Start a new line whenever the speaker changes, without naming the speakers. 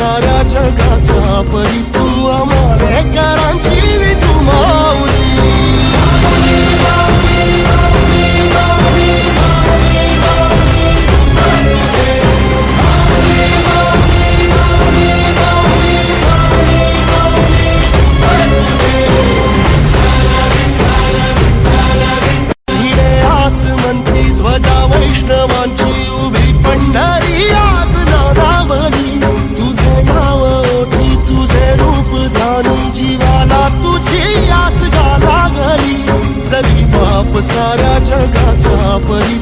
साऱ्या जगाचा परी तू आम्हालेकरांची विठू माऊली. ध्वजा वैष्णवांची उभी पंढरी आज नानावली. तुझे नाव ओठी तुझे रूप ध्यानी जीवाला तुझी आस गा लागली. जरी बाप साऱ्या जगाचा परी